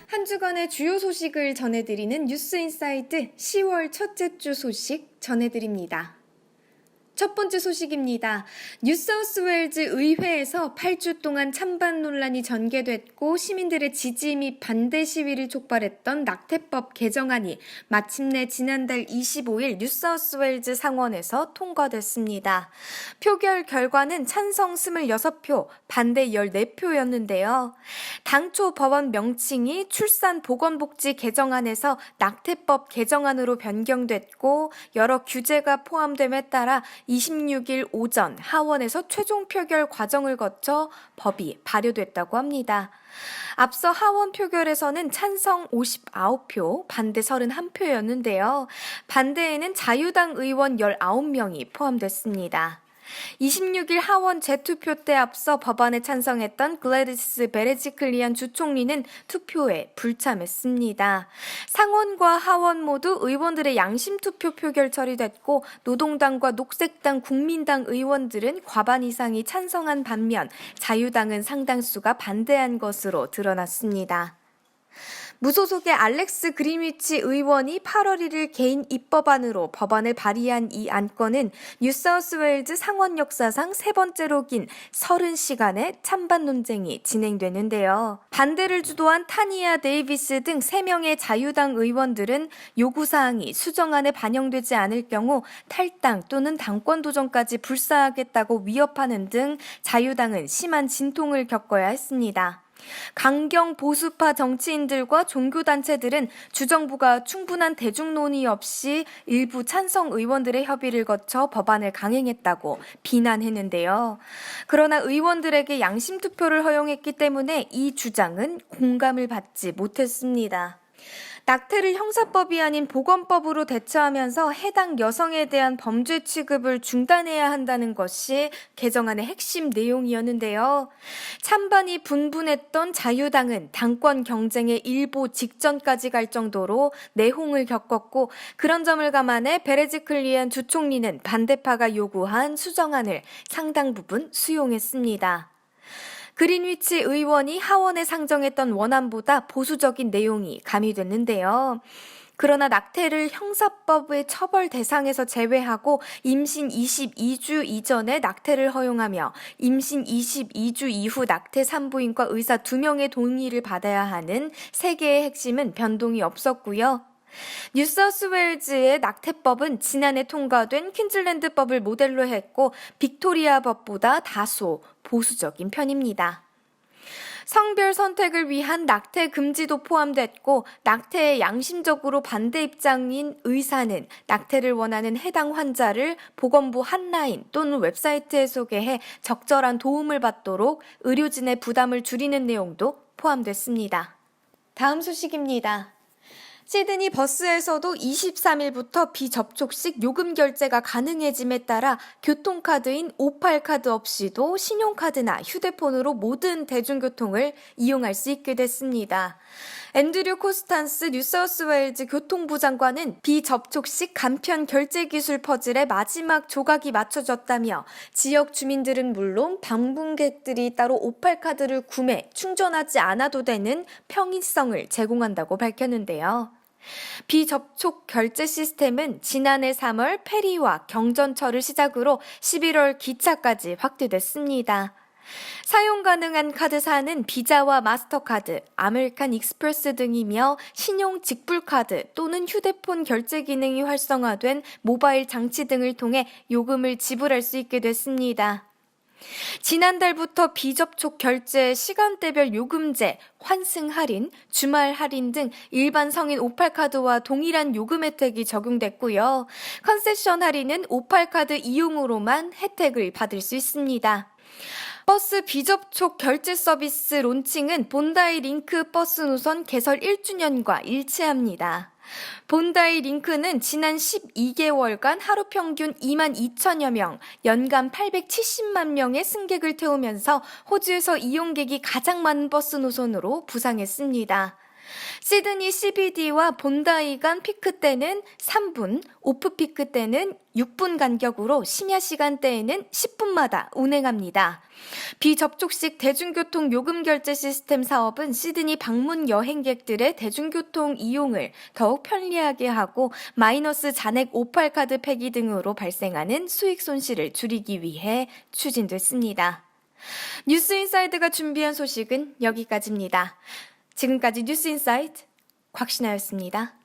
한 주간의 주요 소식을 전해드리는 뉴스인사이드 10월 첫째 주 소식 전해드립니다. 첫 번째 소식입니다. 뉴사우스웨일즈 의회에서 8주 동안 찬반 논란이 전개됐고 시민들의 지지 및 반대 시위를 촉발했던 낙태법 개정안이 마침내 지난달 25일 뉴사우스웨일즈 상원에서 통과됐습니다. 표결 결과는 찬성 26표, 반대 14표였는데요. 당초 법안 명칭이 출산보건복지 개정안에서 낙태법 개정안으로 변경됐고 여러 규제가 포함됨에 따라 26일 오전 하원에서 최종 표결 과정을 거쳐 법이 발효됐다고 합니다. 앞서 하원 표결에서는 찬성 59표, 반대 31표였는데요. 반대에는 자유당 의원 19명이 포함됐습니다. 26일 하원 재투표 때 앞서 법안에 찬성했던 글래디스 베레지클리안 주총리는 투표에 불참했습니다. 상원과 하원 모두 의원들의 양심투표 표결 처리됐고 노동당과 녹색당, 국민당 의원들은 과반 이상이 찬성한 반면 자유당은 상당수가 반대한 것으로 드러났습니다. 무소속의 알렉스 그린위치 의원이 8월 1일 개인 입법안으로 법안을 발의한 이 안건은 뉴사우스웨일즈 상원 역사상 세 번째로 긴 30시간의 찬반 논쟁이 진행되는데요. 반대를 주도한 타니아 데이비스 등 3명의 자유당 의원들은 요구사항이 수정안에 반영되지 않을 경우 탈당 또는 당권 도전까지 불사하겠다고 위협하는 등 자유당은 심한 진통을 겪어야 했습니다. 강경 보수파 정치인들과 종교단체들은 주정부가 충분한 대중 논의 없이 일부 찬성 의원들의 협의를 거쳐 법안을 강행했다고 비난했는데요. 그러나 의원들에게 양심투표를 허용했기 때문에 이 주장은 공감을 받지 못했습니다. 낙태를 형사법이 아닌 보건법으로 대처하면서 해당 여성에 대한 범죄 취급을 중단해야 한다는 것이 개정안의 핵심 내용이었는데요. 찬반이 분분했던 자유당은 당권 경쟁의 일보 직전까지 갈 정도로 내홍을 겪었고 그런 점을 감안해 베레지클리안 주총리는 반대파가 요구한 수정안을 상당 부분 수용했습니다. 그린위치 의원이 하원에 상정했던 원안보다 보수적인 내용이 가미됐는데요. 그러나 낙태를 형사법의 처벌 대상에서 제외하고 임신 22주 이전에 낙태를 허용하며 임신 22주 이후 낙태 산부인과 의사 2명의 동의를 받아야 하는 3개의 핵심은 변동이 없었고요. 뉴사우스웨일즈의 낙태법은 지난해 통과된 퀸즐랜드법을 모델로 했고 빅토리아법보다 다소 보수적인 편입니다. 성별 선택을 위한 낙태 금지도 포함됐고 낙태에 양심적으로 반대 입장인 의사는 낙태를 원하는 해당 환자를 보건부 핫라인 또는 웹사이트에 소개해 적절한 도움을 받도록 의료진의 부담을 줄이는 내용도 포함됐습니다. 다음 소식입니다. 시드니 버스에서도 23일부터 비접촉식 요금 결제가 가능해짐에 따라 교통카드인 오팔카드 없이도 신용카드나 휴대폰으로 모든 대중교통을 이용할 수 있게 됐습니다. 앤드류 코스탄스 뉴사우스웨일즈 교통부 장관은 비접촉식 간편 결제 기술 퍼즐의 마지막 조각이 맞춰졌다며 지역 주민들은 물론 방문객들이 따로 오팔카드를 구매, 충전하지 않아도 되는 평이성을 제공한다고 밝혔는데요. 비접촉 결제 시스템은 지난해 3월 페리와 경전철을 시작으로 11월 기차까지 확대됐습니다. 사용 가능한 카드사는 비자와 마스터카드, 아메리칸 익스프레스 등이며 신용 직불카드 또는 휴대폰 결제 기능이 활성화된 모바일 장치 등을 통해 요금을 지불할 수 있게 됐습니다. 지난달부터 비접촉 결제, 시간대별 요금제, 환승 할인, 주말 할인 등 일반 성인 오팔카드와 동일한 요금 혜택이 적용됐고요. 컨세션 할인은 오팔카드 이용으로만 혜택을 받을 수 있습니다. 버스 비접촉 결제 서비스 론칭은 본다이 링크 버스 노선 개설 1주년과 일치합니다. 본다이 링크는 지난 12개월간 하루 평균 2만 2천여 명, 연간 870만 명의 승객을 태우면서 호주에서 이용객이 가장 많은 버스 노선으로 부상했습니다. 시드니 CBD와 본다이 간 피크 때는 3분, 오프 피크 때는 6분 간격으로 심야 시간대에는 10분마다 운행합니다. 비접촉식 대중교통 요금 결제 시스템 사업은 시드니 방문 여행객들의 대중교통 이용을 더욱 편리하게 하고 마이너스 잔액 오팔 카드 폐기 등으로 발생하는 수익 손실을 줄이기 위해 추진됐습니다. 뉴스인사이드가 준비한 소식은 여기까지입니다. 지금까지 뉴스인사이드 곽신아였습니다.